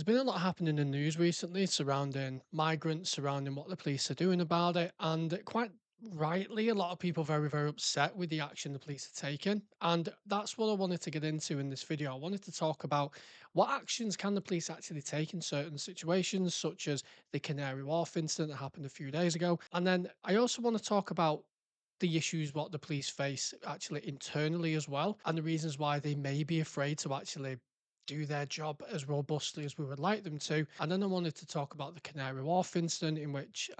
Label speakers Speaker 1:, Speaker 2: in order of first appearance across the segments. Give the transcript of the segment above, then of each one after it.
Speaker 1: There's been a lot happening in the news recently surrounding migrants, surrounding what the police are doing about it, and quite rightly, a lot of people very, very upset with the action the police are taking. And that's what I wanted to get into in this video. I wanted to talk about what actions can the police actually take in certain situations, such as the Canary Wharf incident that happened a few days ago. And then I also want to talk about the issues what the police face actually internally as well, and the reasons why they may be afraid to actually do their job as robustly as we would like them to. And then I wanted to talk about the Canary Wharf incident, in which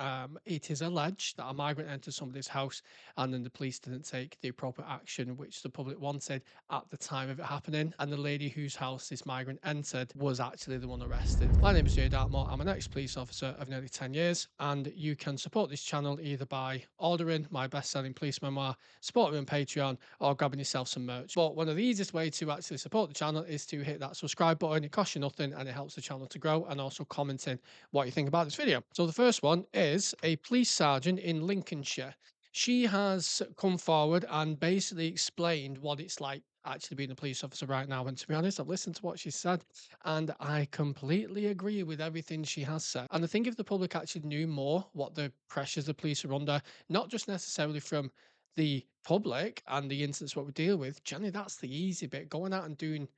Speaker 1: it is alleged that a migrant entered somebody's house and then the police didn't take the appropriate action which the public wanted at the time of it happening. And the lady whose house this migrant entered was actually the one arrested. My name is Jay Darkmoore. I'm an ex-police officer of nearly 10 years, and you can support this channel either by ordering my best-selling police memoir, supporting me on Patreon, or grabbing yourself some merch. But one of the easiest ways to actually support the channel is to hit that subscribe button. It costs you nothing and it helps the channel to grow, and also commenting what you think about this video. So the first one is a police sergeant in Lincolnshire. She has come forward and basically explained what it's like actually being a police officer right now. And to be honest, I've listened to what she said and I completely agree with everything she has said. And I think if the public actually knew more what the pressures the police are under, not just necessarily from the public and the incidents what we deal with, generally that's the easy bit. Going out and doing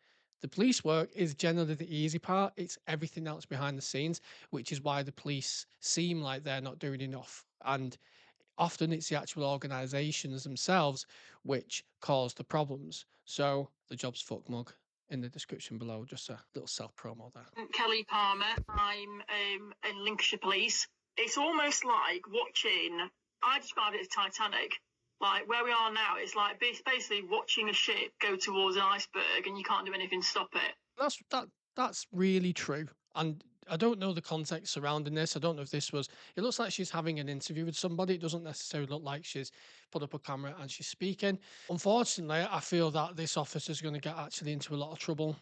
Speaker 1: the police work is generally the easy part. It's everything else behind the scenes, which is why the police seem like they're not doing enough. And often it's the actual organisations themselves which cause the problems. So the job's fuck mug in the description below. Just a little self promo there.
Speaker 2: Kelly Palmer. I'm in Lincolnshire Police. It's almost like watching. I describe it as Titanic. Like where we are now, it's like basically watching a ship go towards an iceberg, and you can't do anything to stop it.
Speaker 1: That's really true. And I don't know the context surrounding this. I don't know if this was. It looks like she's having an interview with somebody. It doesn't necessarily look like she's put up a camera and she's speaking. Unfortunately, I feel that this officer's going to get actually into a lot of trouble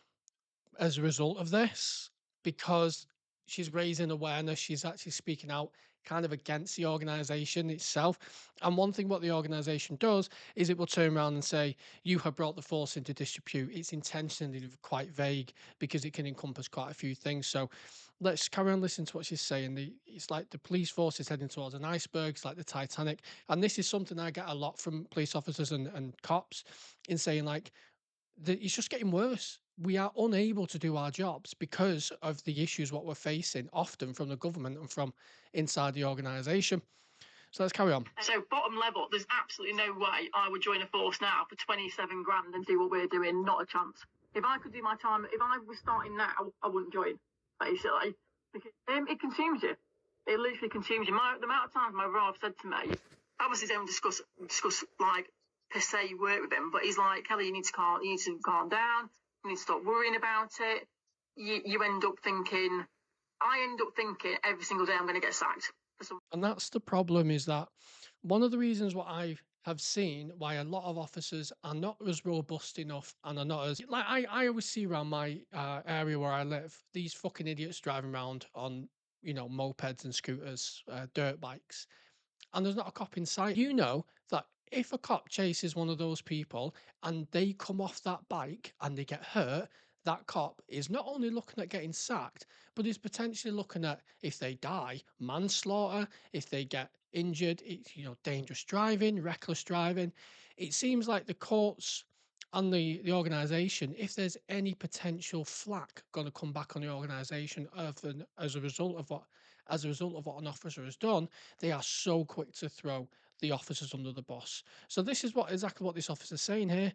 Speaker 1: as a result of this, because she's raising awareness. She's actually speaking out kind of against the organization itself. And one thing what the organization does is it will turn around and say, you have brought the force into disrepute. It's intentionally quite vague because it can encompass quite a few things. So let's carry on listening to what she's saying. It's like the police force is heading towards an iceberg. It's like the Titanic. And this is something I get a lot from police officers and cops, in saying like, it's just getting worse. We are unable to do our jobs because of the issues what we're facing, often from the government and from inside the organisation. So let's carry on.
Speaker 2: So bottom level, there's absolutely no way I would join a force now for 27 grand and do what we're doing. Not a chance. If I could do my time, if I was starting now, I wouldn't join, basically. Because it consumes you. It literally consumes you. The amount of times my brother have said to me, obviously they don't discuss like per se work with him, but he's like, Kelly, you need to calm down. You need to stop worrying about it. You end up thinking, I end up thinking every single day I'm going to get sacked.
Speaker 1: And that's the problem, is that one of the reasons what I have seen why a lot of officers are not as robust enough and are not as, like, I always see around my area where I live, these fucking idiots driving around on, mopeds and scooters, dirt bikes, and there's not a cop in sight. You know that if a cop chases one of those people and they come off that bike and they get hurt, that cop is not only looking at getting sacked, but is potentially looking at, if they die, manslaughter. If they get injured, it's dangerous driving, reckless driving. It seems like the courts and the organisation, if there's any potential flack going to come back on the organisation as a result of what an officer has done, they are so quick to throw the officers under the bus. So this is exactly what this officer is saying here.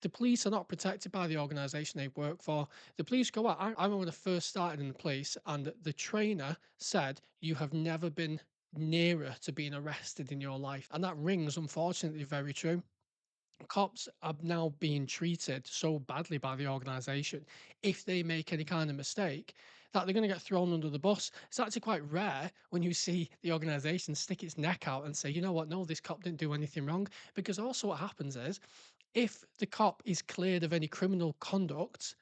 Speaker 1: The police are not protected by the organisation they work for. The police go out. I remember when I first started in the police, and the trainer said, you have never been nearer to being arrested in your life. And that rings, unfortunately, very true. Cops are now being treated so badly by the organisation, if they make any kind of mistake, that they're going to get thrown under the bus. It's actually quite rare when you see the organisation stick its neck out and say, you know what, no, this cop didn't do anything wrong. Because also what happens is, if the cop is cleared of any criminal conduct,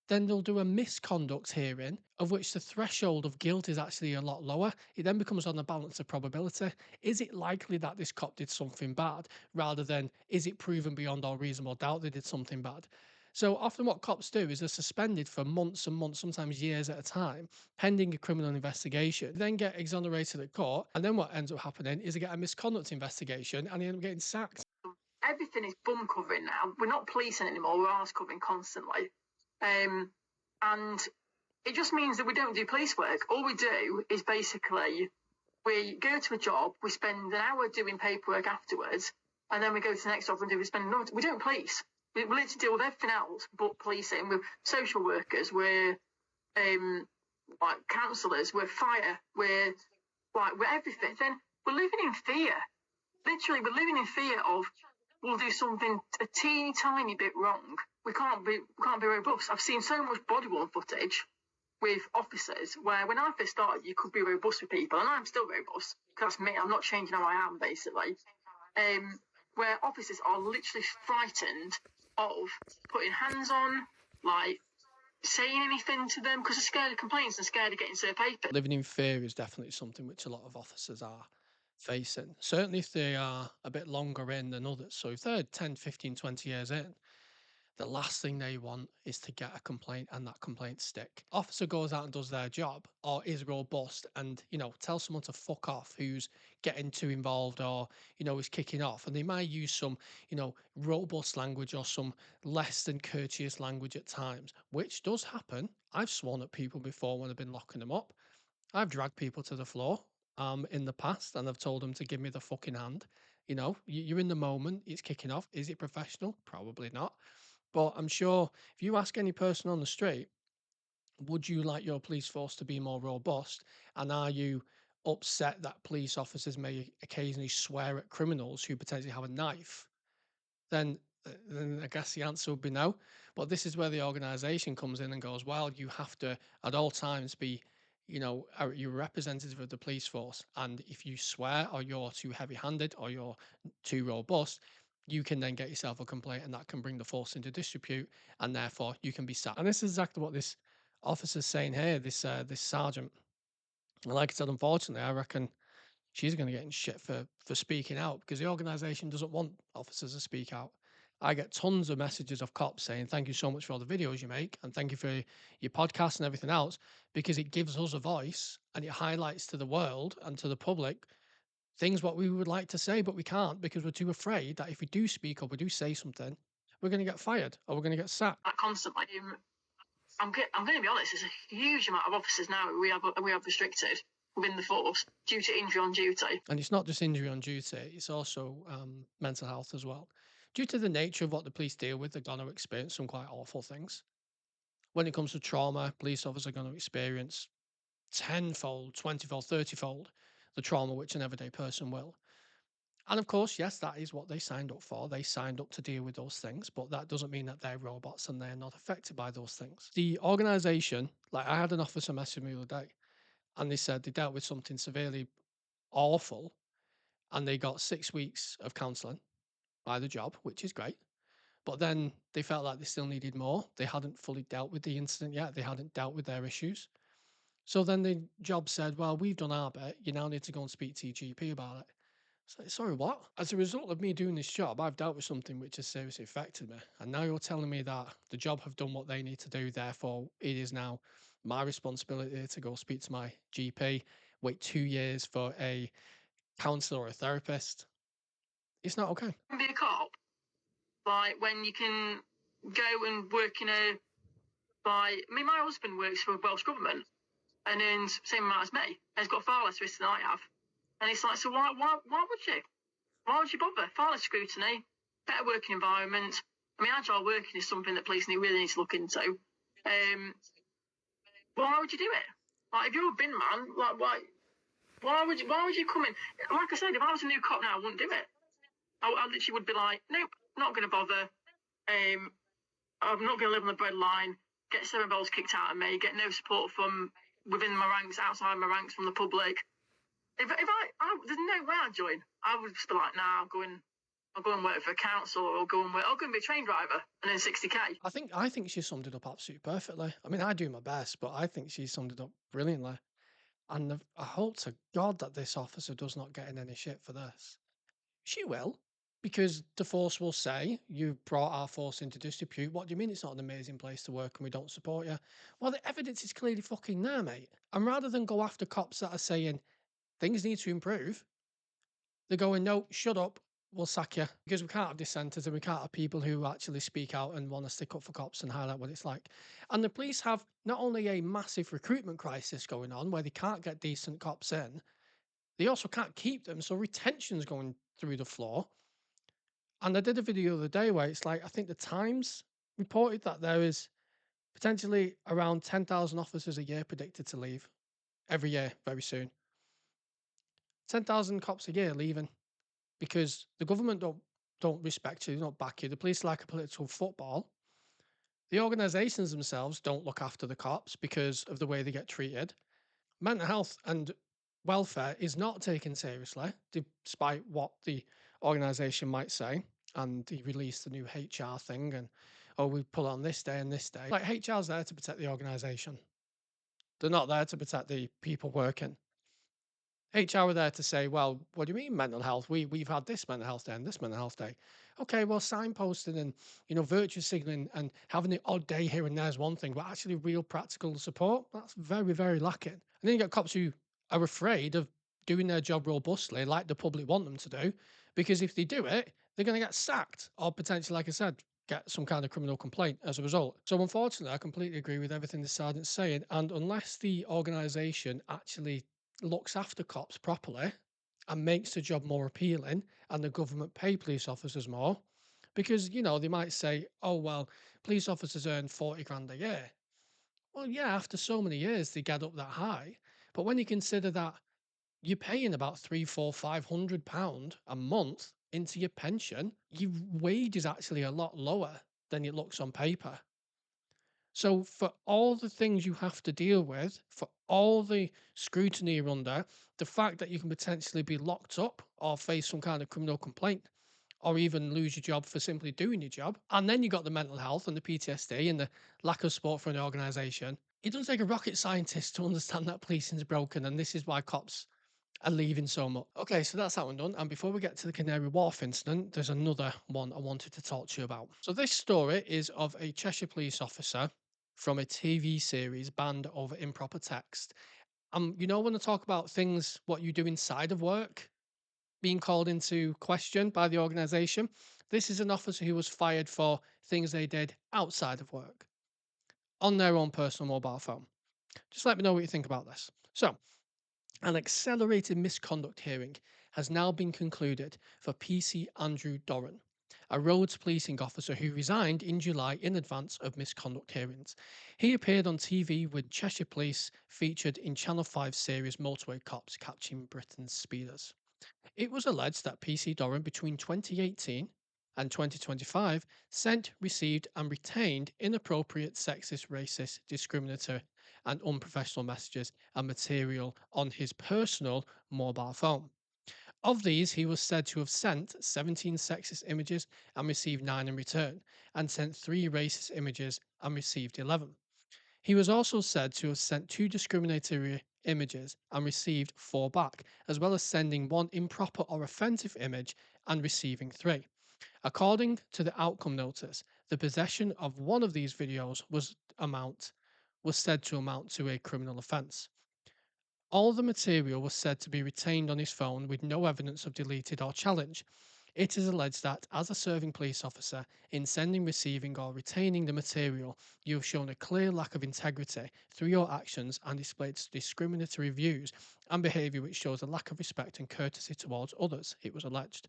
Speaker 1: then they'll do a misconduct hearing, of which the threshold of guilt is actually a lot lower. It then becomes on the balance of probability. Is it likely that this cop did something bad, rather than is it proven beyond all reasonable doubt they did something bad? So often what cops do is they're suspended for months and months, sometimes years at a time, pending a criminal investigation, then get exonerated at court. And then what ends up happening is they get a misconduct investigation and they end up getting sacked.
Speaker 2: Everything is bum covering now. We're not policing anymore. We're arse covering constantly. And it just means that we don't do police work. All we do is basically we go to a job, we spend an hour doing paperwork afterwards, and then we go to the next job and we spend another. We don't police. We literally deal with everything else but policing. We're social workers. We're like counsellors. We're fire. We're everything. Then we're living in fear. Literally, we're living in fear of we'll do something a teeny tiny bit wrong. We can't be robust. I've seen so much body worn footage with officers where when I first started, you could be robust with people, and I'm still robust because that's me. I'm not changing how I am, basically. Where officers are literally frightened of putting hands on, like saying anything to them because they're scared of complaints and scared of getting served paper.
Speaker 1: Living in fear is definitely something which a lot of officers are facing. Certainly if they are a bit longer in than others. So if they're 10, 15, 20 years in, the last thing they want is to get a complaint and that complaint stick. Officer goes out and does their job or is robust and, tells someone to fuck off who's getting too involved or, is kicking off. And they might use some, robust language or some less than courteous language at times, which does happen. I've sworn at people before when I've been locking them up. I've dragged people to the floor in the past and I've told them to give me the fucking hand. You're in the moment, it's kicking off. Is it professional? Probably not. But I'm sure if you ask any person on the street, would you like your police force to be more robust? And are you upset that police officers may occasionally swear at criminals who potentially have a knife? Then I guess the answer would be no. But this is where the organization comes in and goes, well, you have to at all times be, you're a representative of the police force. And if you swear or you're too heavy handed or you're too robust, you can then get yourself a complaint and that can bring the force into disrepute and therefore you can be sacked. And this is exactly what this officer's saying here, this sergeant. And like I said, unfortunately, I reckon she's going to get in shit for speaking out because the organization doesn't want officers to speak out. I get tons of messages of cops saying, thank you so much for all the videos you make and thank you for your podcast and everything else, because it gives us a voice and it highlights to the world and to the public things what we would like to say, but we can't because we're too afraid that if we do speak up, we do say something, we're going to get fired or we're going to get sacked.
Speaker 2: Constantly. I'm going to be honest. There's a huge amount of officers now we have restricted within the force due to injury on duty.
Speaker 1: And it's not just injury on duty; it's also mental health as well. Due to the nature of what the police deal with, they're going to experience some quite awful things. When it comes to trauma, police officers are going to experience tenfold, 20-fold, 30-fold the trauma which an everyday person will. And of course, yes, that is what they signed up for. They signed up to deal with those things, but that doesn't mean that they're robots and they're not affected by those things. The organization, like I had an officer message me the other day, and they said they dealt with something severely awful and they got 6 weeks of counseling by the job, which is great. But then they felt like they still needed more. They hadn't fully dealt with the incident yet. They hadn't dealt with their issues. So then the job said, well, we've done our bit. You now need to go and speak to your GP about it. So, sorry, what? As a result of me doing this job, I've dealt with something which has seriously affected me. And now you're telling me that the job have done what they need to do. Therefore, it is now my responsibility to go speak to my GP, wait 2 years for a counsellor or a therapist. It's not okay.
Speaker 2: Be a cop, like when you can go and work in my husband works for the Welsh government and earns the same amount as me. And he's got far less risk than I have. And it's like, so why would you? Why would you bother? Far less scrutiny, better working environment. I mean, agile working is something that police really need to look into. Why would you do it? Like, if you're a bin man, like, why would you come in? Like I said, if I was a new cop now, I wouldn't do it. I literally would be like, nope, not going to bother. I'm not going to live on the breadline, get 7 balls kicked out of me, get no support from within my ranks, outside my ranks, from the public. If there's no way I'd join. I would just be like, nah, I'll go and work for a council, or I'll go and be a train driver and then 60k.
Speaker 1: I think she summed it up absolutely perfectly. I mean, I do my best, but I think she summed it up brilliantly. And I hope to God that this officer does not get in any shit for this. She will. Because the force will say, "You brought our force into disrepute. What do you mean it's not an amazing place to work and we don't support you?" Well, the evidence is clearly fucking there, mate. And rather than go after cops that are saying things need to improve, they're going, "No, shut up. We'll sack you." Because we can't have dissenters and we can't have people who actually speak out and want to stick up for cops and highlight what it's like. And the police have not only a massive recruitment crisis going on where they can't get decent cops in, they also can't keep them. So retention's going through the floor. And I did a video the other day where it's like, I think the Times reported that there is potentially around 10,000 officers a year predicted to leave every year very soon. 10,000 cops a year leaving because the government don't respect you, they don't back you. The police are like a political football. The organisations themselves don't look after the cops because of the way they get treated. Mental health and welfare is not taken seriously, despite what the organisation might say. And he released the new HR thing, and oh, we pull on this day and this day. Like HR's there to protect the organisation. They're not there to protect the people working. HR were there to say, well, what do you mean mental health? We've had this mental health day and this mental health day. Okay, well, signposting and virtue signaling and having the odd day here and there is one thing, but actually real practical support, that's very, very lacking. And then you get cops who are afraid of doing their job robustly, like the public want them to do, because if they do it, they're going to get sacked or potentially, like I said, get some kind of criminal complaint as a result. So unfortunately, I completely agree with everything the sergeant's saying. And unless the organisation actually looks after cops properly and makes the job more appealing and the government pay police officers more, because they might say, oh well, police officers earn 40 grand a year. Well, yeah, after so many years they get up that high. But when you consider that you're paying about three, four, £500 a month into your pension, your wage is actually a lot lower than it looks on paper. So for all the things you have to deal with, for all the scrutiny you're under, the fact that you can potentially be locked up or face some kind of criminal complaint or even lose your job for simply doing your job. And then you got the mental health and the PTSD and the lack of support for an organization. It doesn't take a rocket scientist to understand that policing's broken, and this is why cops are leaving so much. Okay, so that's that one done. And before we get to the Canary Wharf incident, there's another one I wanted to talk to you about. So this story is of a Cheshire police officer from a TV series banned over improper text. When I talk about things what you do inside of work being called into question by the organization, this is an officer who was fired for things they did outside of work on their own personal mobile phone. Just let me know what you think about this. So, an accelerated misconduct hearing has now been concluded for PC Andrew Doran, a roads policing officer who resigned in July in advance of misconduct hearings. He appeared on TV with Cheshire Police featured in Channel 5 series Motorway Cops Catching Britain's Speeders. It was alleged that PC Doran between 2018 and 2025 sent, received, and retained inappropriate, sexist, racist, discriminatory, and unprofessional messages and material on his personal mobile phone. Of these, he was said to have sent 17 sexist images and received 9 in return, and sent 3 racist images and received 11. He was also said to have sent 2 discriminatory images and received 4 back, as well as sending 1 improper or offensive image and receiving 3. According to the outcome notice, the possession of one of these videos was said to amount to a criminal offence. All the material was said to be retained on his phone with no evidence of deleted or challenge. It is alleged that, as a serving police officer, in sending, receiving, or retaining the material, you have shown a clear lack of integrity through your actions and displayed discriminatory views and behaviour which shows a lack of respect and courtesy towards others, it was alleged.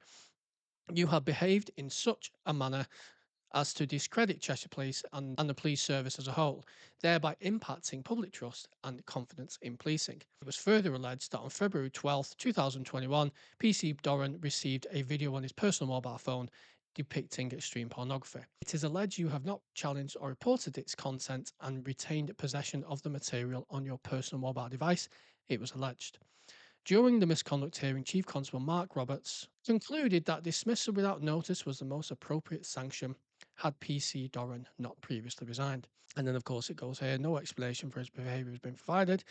Speaker 1: You have behaved in such a manner as to discredit Cheshire Police and the police service as a whole, thereby impacting public trust and confidence in policing. It was further alleged that on February 12th, 2021, PC Doran received a video on his personal mobile phone depicting extreme pornography. It is alleged you have not challenged or reported its content and retained possession of the material on your personal mobile device, it was alleged. During the misconduct hearing, Chief Constable Mark Roberts concluded that dismissal without notice was the most appropriate sanction had PC Doran not previously resigned. And then, of course, it goes here no explanation for his behaviour has been provided,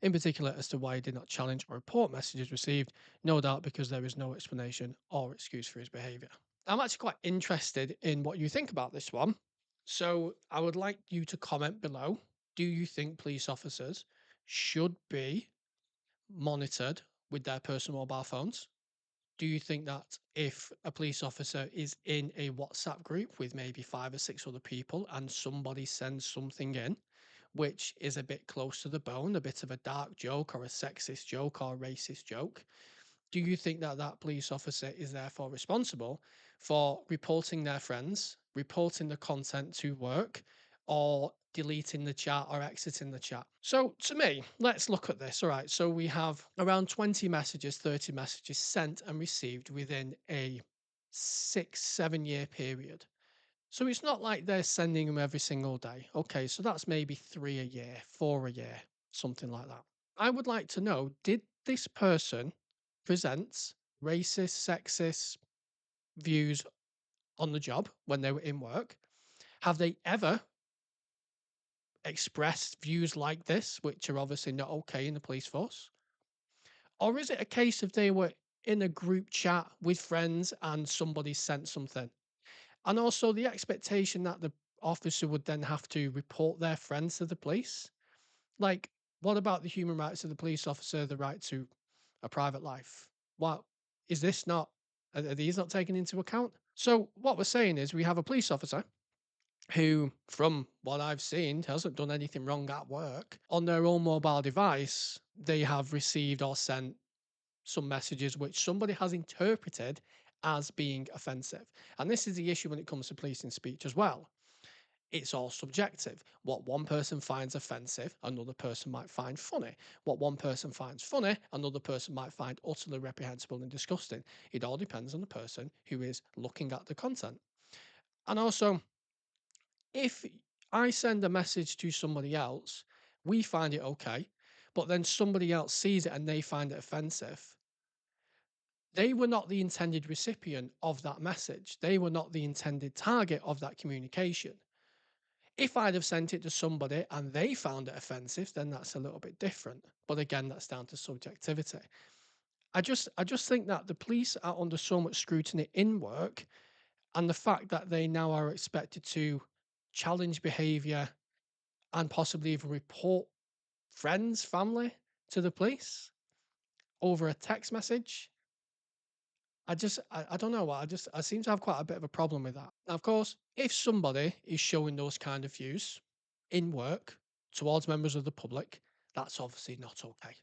Speaker 1: in particular as to why he did not challenge or report messages received, no doubt because there is no explanation or excuse for his behaviour. I'm actually quite interested in what you think about this one. So I would like you to comment below. Do you think police officers should be monitored with their personal mobile phones? Do you think that if a police officer is in a WhatsApp group with maybe 5 or 6 other people and somebody sends something in, which is a bit close to the bone, a bit of a dark joke or a sexist joke or a racist joke, do you think that that police officer is therefore responsible for reporting their friends, reporting the content to work, or deleting the chat or exiting the chat? So, to me, let's look at this. All right. So, we have around 20 messages, 30 messages sent and received within a 6, 7 year period. So, it's not like they're sending them every single day. Okay. So, that's maybe 3 a year, 4 a year, something like that. I would like to know, did this person present racist, sexist views on the job when they were in work? Have they ever expressed views like this, which are obviously not okay in the police force? Or is it a case of they were in a group chat with friends and somebody sent something? And also the expectation that the officer would then have to report their friends to the police. Like, what about the human rights of the police officer, the right to a private life? What is this not? Are these not taken into account? So, what we're saying is we have a police officer who, from what I've seen, hasn't done anything wrong at work. On their own mobile device, they have received or sent some messages which somebody has interpreted as being offensive. And this is the issue when it comes to policing speech as well. It's all subjective. What one person finds offensive, another person might find funny. What one person finds funny, another person might find utterly reprehensible and disgusting. It all depends on the person who is looking at the content. And also, if I send a message to somebody else, we find it okay, but then somebody else sees it and they find it offensive, they were not the intended recipient of that message. They were not the intended target of that communication. If I'd have sent it to somebody and they found it offensive, then that's a little bit different. But again, that's down to subjectivity. I just think that the police are under so much scrutiny in work, and the fact that they now are expected to challenge behavior and possibly even report friends, family to the police over a text message. I don't know what I seem to have quite a bit of a problem with that. Now, of course, if somebody is showing those kind of views in work towards members of the public, that's obviously not okay.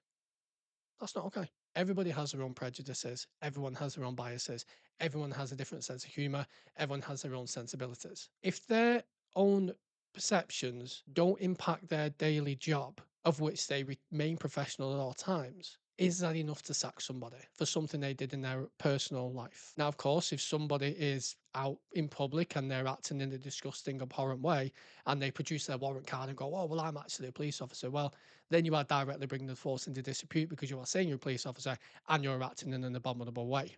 Speaker 1: That's not okay. Everybody has their own prejudices. Everyone has their own biases. Everyone has a different sense of humor. Everyone has their own sensibilities. If their own perceptions don't impact their daily job, of which they remain professional at all times, is that enough to sack somebody for something they did in their personal life? Now, of course, if somebody is out in public and they're acting in a disgusting, abhorrent way, and they produce their warrant card and go, "Oh, well, I'm actually a police officer," well, then you are directly bringing the force into disrepute because you are saying you're a police officer and you're acting in an abominable way.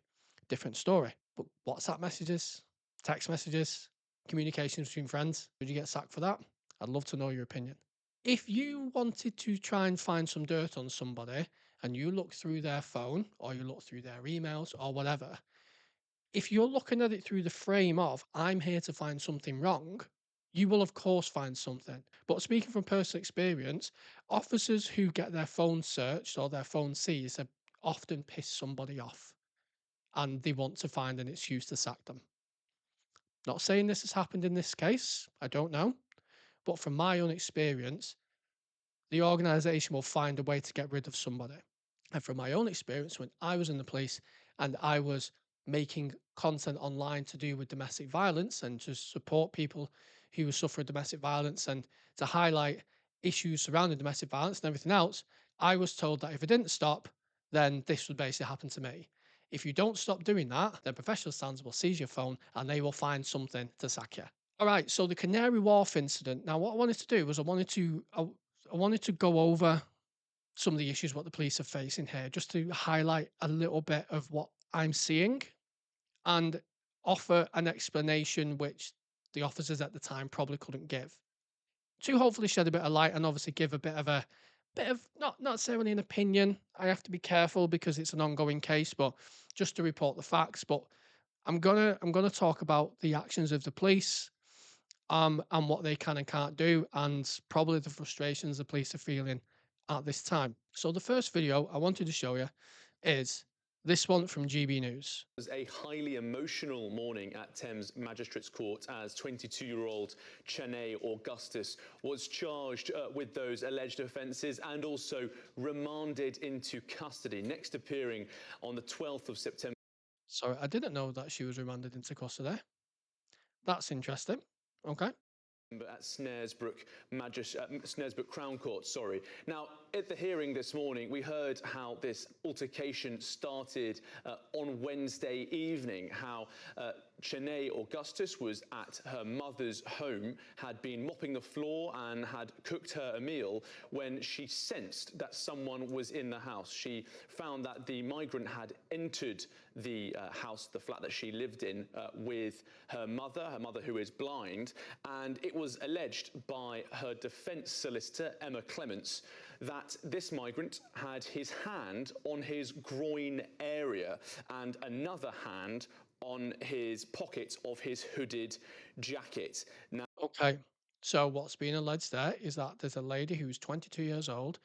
Speaker 1: Different story. But WhatsApp messages, text messages, communications between friends, would you get sacked for that? I'd love to know your opinion. If you wanted to try and find some dirt on somebody and you look through their phone or you look through their emails or whatever, if you're looking at it through the frame of, I'm here to find something wrong, you will, of course, find something. But speaking from personal experience, officers who get their phone searched or their phone seized have often pissed somebody off and they want to find an excuse to sack them. Not saying this has happened in this case, I don't know. But from my own experience, the organization will find a way to get rid of somebody. And from my own experience, when I was in the police and I was making content online to do with domestic violence and to support people who suffer domestic violence and to highlight issues surrounding domestic violence and everything else, I was told that if I didn't stop, then this would basically happen to me. If you don't stop doing that, then professional standards will seize your phone and they will find something to sack you. All right, so the Canary Wharf incident. Now, what I wanted to do was I wanted to go over some of the issues what the police are facing here, just to highlight a little bit of what I'm seeing and offer an explanation which the officers at the time probably couldn't give. To hopefully shed a bit of light and obviously give a bit of not necessarily an opinion. I have to be careful because it's an ongoing case, but just to report the facts. But I'm gonna talk about the actions of the police, and what they can and can't do, and probably the frustrations the police are feeling at this time. So the first video I wanted to show you is this one from GB News.
Speaker 3: It was a highly emotional morning at Thames Magistrates Court as 22-year-old Chene Augustus was charged with those alleged offences and also remanded into custody, next appearing on the 12th of September.
Speaker 1: Sorry, I didn't know that she was remanded into custody. That's interesting. Okay.
Speaker 3: At Snaresbrook Crown Court, sorry. Now, at the hearing this morning, we heard how this altercation started on Wednesday evening, how Chene Augustus was at her mother's home, had been mopping the floor and had cooked her a meal when she sensed that someone was in the house. She found that the migrant had entered the house, the flat that she lived in, with her mother who is blind, and it was alleged by her defence solicitor, Emma Clements, that this migrant had his hand on his groin area and another hand on his pocket of his hooded jacket. Now,
Speaker 1: Okay. So what's being alleged there is that there's a lady who's 22 years old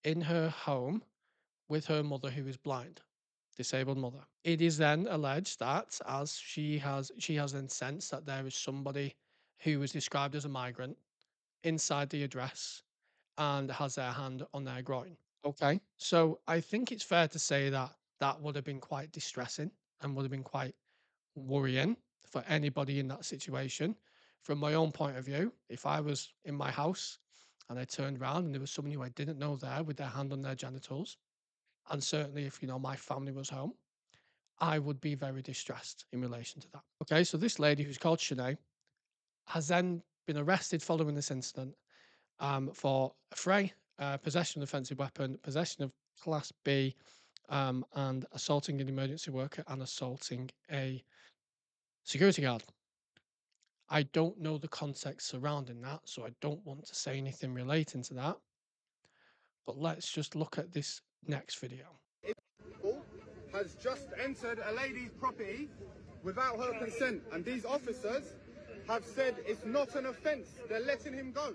Speaker 1: in her home with her mother who is blind, disabled mother. It is then alleged that as she has then sensed that there is somebody who was described as a migrant inside the address and has their hand on their groin. Okay. So I think it's fair to say that that would have been quite distressing and would have been quite worrying for anybody in that situation. From my own point of view, if I was in my house and I turned around and there was somebody who I didn't know there with their hand on their genitals, and certainly if my family was home, I would be very distressed in relation to that. Okay, so this lady who's called Shanae has then been arrested following this incident for affray, possession of offensive weapon, possession of Class B, and assaulting an emergency worker and assaulting a security guard. I don't know the context surrounding that, so I don't want to say anything relating to that. But let's just look at this next video.
Speaker 4: Has just entered a lady's property without her consent, and these officers have said it's not an offence. They're letting him go.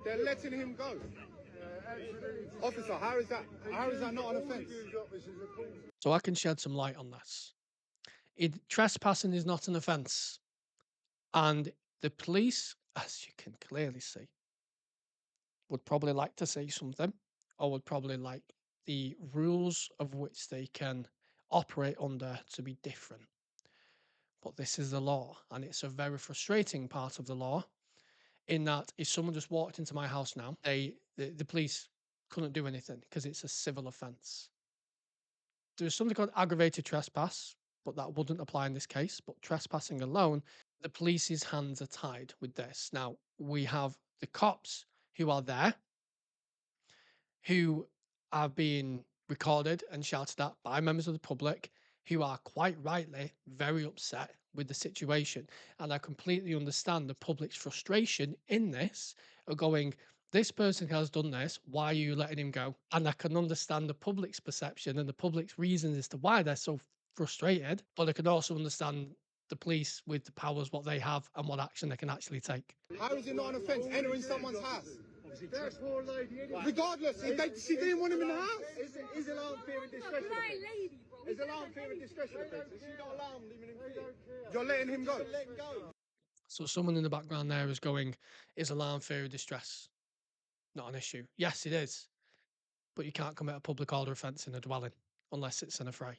Speaker 4: They're letting him go. Officer, how is that not an offence?
Speaker 1: So I can shed some light on this. Trespassing is not an offence. And the police, as you can clearly see, would probably like to say something, or would probably like the rules of which they can operate under to be different. But this is the law, and it's a very frustrating part of the law. In that, if someone just walked into my house now, the police couldn't do anything because it's a civil offence. There's something called aggravated trespass, but that wouldn't apply in this case. But trespassing alone, the police's hands are tied with this. Now, we have the cops who are there, who are being recorded and shouted at by members of the public, who are quite rightly very upset with the situation. And I completely understand the public's frustration in this, of going, this person has done this, why are you letting him go? And I can understand the public's perception and the public's reasons as to why they're so frustrated, but I can also understand the police with the powers what they have and what action they can actually take.
Speaker 4: How is it not an offence entering someone's house? That poor lady, anyway. Regardless, she didn't want him in the house. Is alarm, fear and discretion offence? Is alarm, fear and discretion offence? Is she not alarmed, leaving him fear? You're letting him go?
Speaker 1: So someone in the background there is going, is alarm, fear, or distress not an issue? Yes, it is. But you can't commit a public order offence in a dwelling unless it's an affray.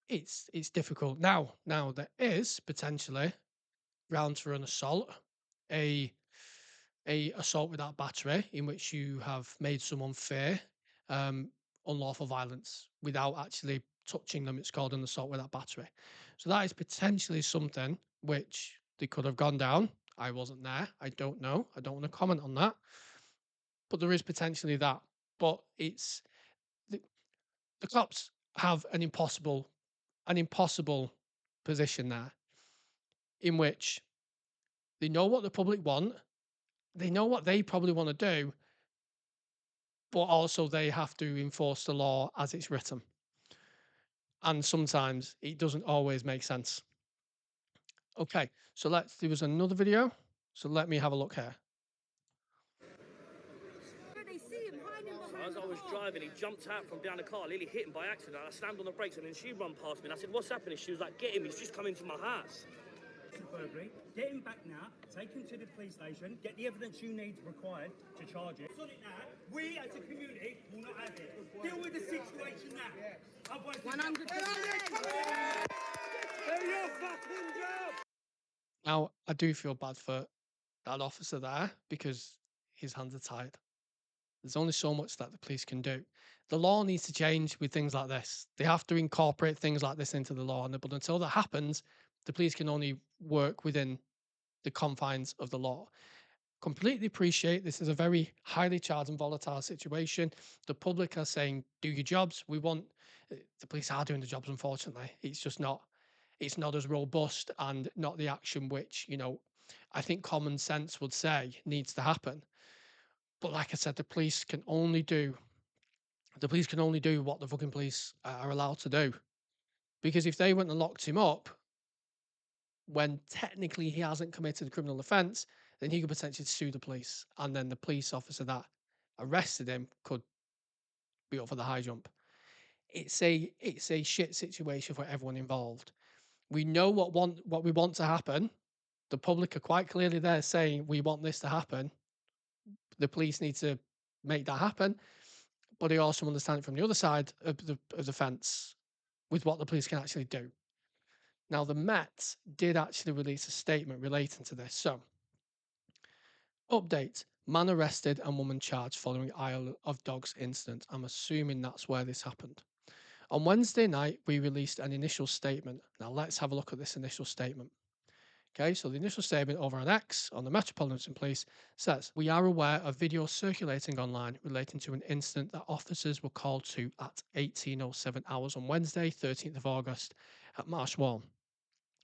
Speaker 1: It's difficult. Now there is potentially grounds for an assault, a assault without battery in which you have made someone fear unlawful violence without actually touching them. It's called an assault without battery. So that is potentially something which they could have gone down. I wasn't there. I don't know. I don't want to comment on that. But there is potentially that. But it's the cops have an impossible position there in which they know what the public want, they know what they probably want to do, but also they have to enforce the law as it's written. and sometimes it doesn't always make sense. Okay, so there was another video, so let me have a look here.
Speaker 5: As I was driving, he jumped out from behind the car, Lily hit him by accident. I slammed on the brakes and then she run past me and I said, "What's happening?" She was like, "Get him, he's just come into my house."
Speaker 6: Get him back now, take him to the police station, get the evidence you need required to charge it. On it now, we as a community will not have it. Deal with the situation now. Otherwise, 100%. Do your fucking job!
Speaker 1: Now, I do feel bad for that officer there because his hands are tied. There's only so much that the police can do. The law needs to change with things like this. They have to incorporate things like this into the law, but until that happens, the police can only work within the confines of the law. Completely appreciate this is a very highly charged and volatile situation. The public are saying, "Do your jobs." We want the police are doing the jobs. Unfortunately, it's just not. It's not as robust and not the action which I think common sense would say needs to happen. But like I said, the police can only do what the fucking police are allowed to do. Because if they went and locked him up when technically he hasn't committed a criminal offence, then he could potentially sue the police, and then the police officer that arrested him could be up for the high jump. It's a shit situation for everyone involved. We know what we want to happen. The public are quite clearly there saying we want this to happen. The police need to make that happen, but they also understand it from the other side of the fence with what the police can actually do. Now, the Met did actually release a statement relating to this. So, update: man arrested and woman charged following Isle of Dogs incident. I'm assuming that's where this happened. On Wednesday night, we released an initial statement. Now, let's have a look at this initial statement. Okay, so the initial statement over on X on the Metropolitan Police says, "We are aware of video circulating online relating to an incident that officers were called to at 18:07 hours on Wednesday, 13th of August at Marsh Wall,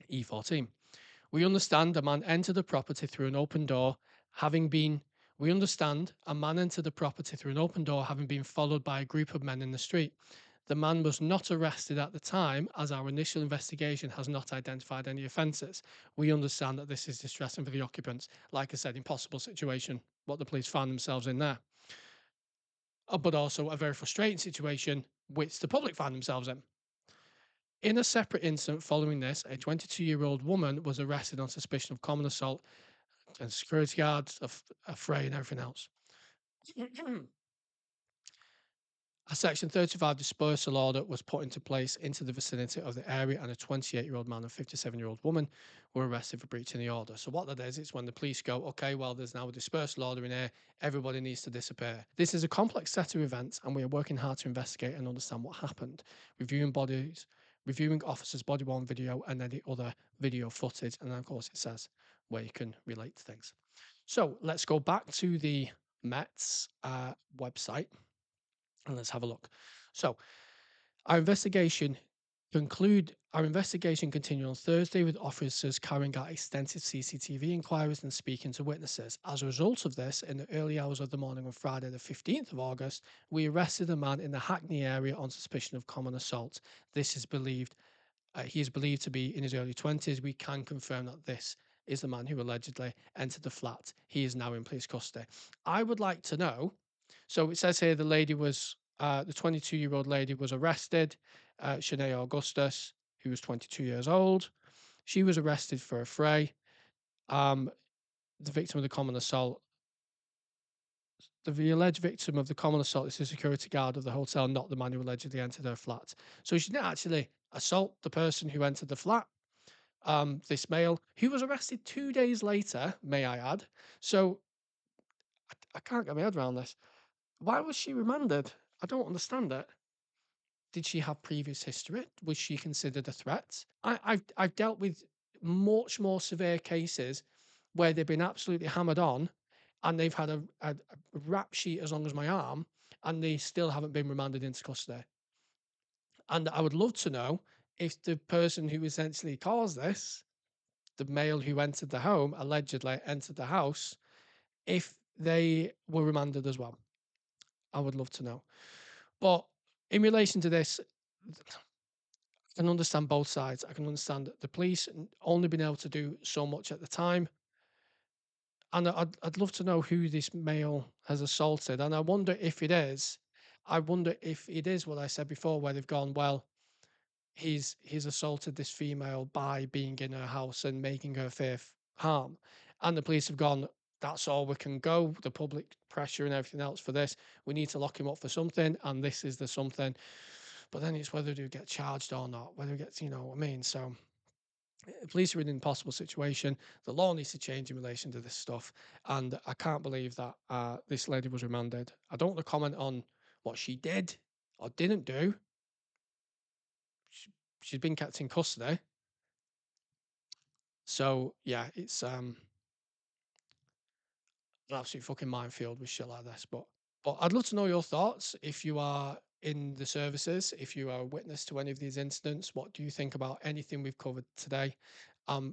Speaker 1: E14. We understand a man entered the property through an open door, having been followed by a group of men in the street. The man was not arrested at the time, as our initial investigation has not identified any offences. We understand that this is distressing for the occupants." Like I said, impossible situation, what the police found themselves in there. But also a very frustrating situation, which the public found themselves in. In a separate incident following this, a 22-year-old woman was arrested on suspicion of common assault and security guards, a fray and everything else. A Section 35 dispersal order was put into place into the vicinity of the area, and a 28-year-old man and 57-year-old woman were arrested for breaching the order. So what that is when the police go, okay, well, there's now a dispersal order in here, everybody needs to disappear. This is a complex set of events, and we are working hard to investigate and understand what happened, reviewing officers' body-worn video and any other video footage. And then, of course, it says where you can relate to things. So let's go back to the Met's website. And let's have a look. So, our investigation continued on Thursday with officers carrying out extensive CCTV inquiries and speaking to witnesses. As a result of this, in the early hours of the morning on Friday, the 15th of August, we arrested a man in the Hackney area on suspicion of common assault. This is believed, he is believed to be in his early 20s. We can confirm that this is the man who allegedly entered the flat. He is now in police custody. I would like to know. So it says here the 22-year-old lady was arrested, Shanae Augustus, who was 22 years old. She was arrested for a fray. The victim of the common assault, the alleged victim of the common assault is the security guard of the hotel, not the man who allegedly entered her flat. So she didn't actually assault the person who entered the flat. This male, who was arrested 2 days later, may I add. So I can't get my head around this. Why was she remanded? I don't understand it. Did she have previous history? Was she considered a threat? I've dealt with much more severe cases where they've been absolutely hammered on and they've had a rap sheet as long as my arm and they still haven't been remanded into custody. And I would love to know if the person who essentially caused this, the male who entered the home, allegedly entered the house, if they were remanded as well. I would love to know. But in relation to this, I can understand both sides. I can understand that the police only been able to do so much at the time. And I'd love to know who this male has assaulted. And I wonder if it is, what I said before, where they've gone, well, he's assaulted this female by being in her house and making her fear harm. And the police have gone, that's all we can go. The public pressure and everything else for this. We need to lock him up for something, and this is the something. But then it's whether to get charged or not, whether it gets, you know what I mean? So the police are in an impossible situation. The law needs to change in relation to this stuff. And I can't believe that this lady was remanded. I don't want to comment on what she did or didn't do. She's been kept in custody. So yeah, it's an absolute fucking minefield with shit like this. But I'd love to know your thoughts if you are in the services, if you are a witness to any of these incidents. What do you think about anything we've covered today?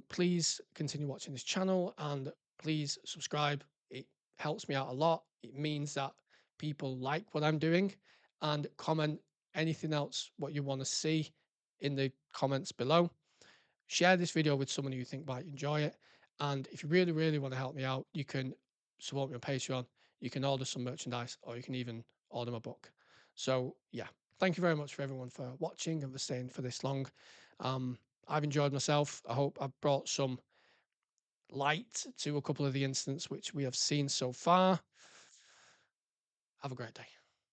Speaker 1: Please continue watching this channel and please subscribe. It helps me out a lot. It means that people like what I'm doing, and comment anything else what you want to see in the comments below. Share this video with someone who you think might enjoy it. And if you really, really want to help me out, you can support me on Patreon. You can order some merchandise, or you can even order my book. So yeah, thank you very much for everyone for watching and for staying for this long. I've enjoyed myself. I hope I've brought some light to a couple of the incidents which we have seen so far. Have a great day.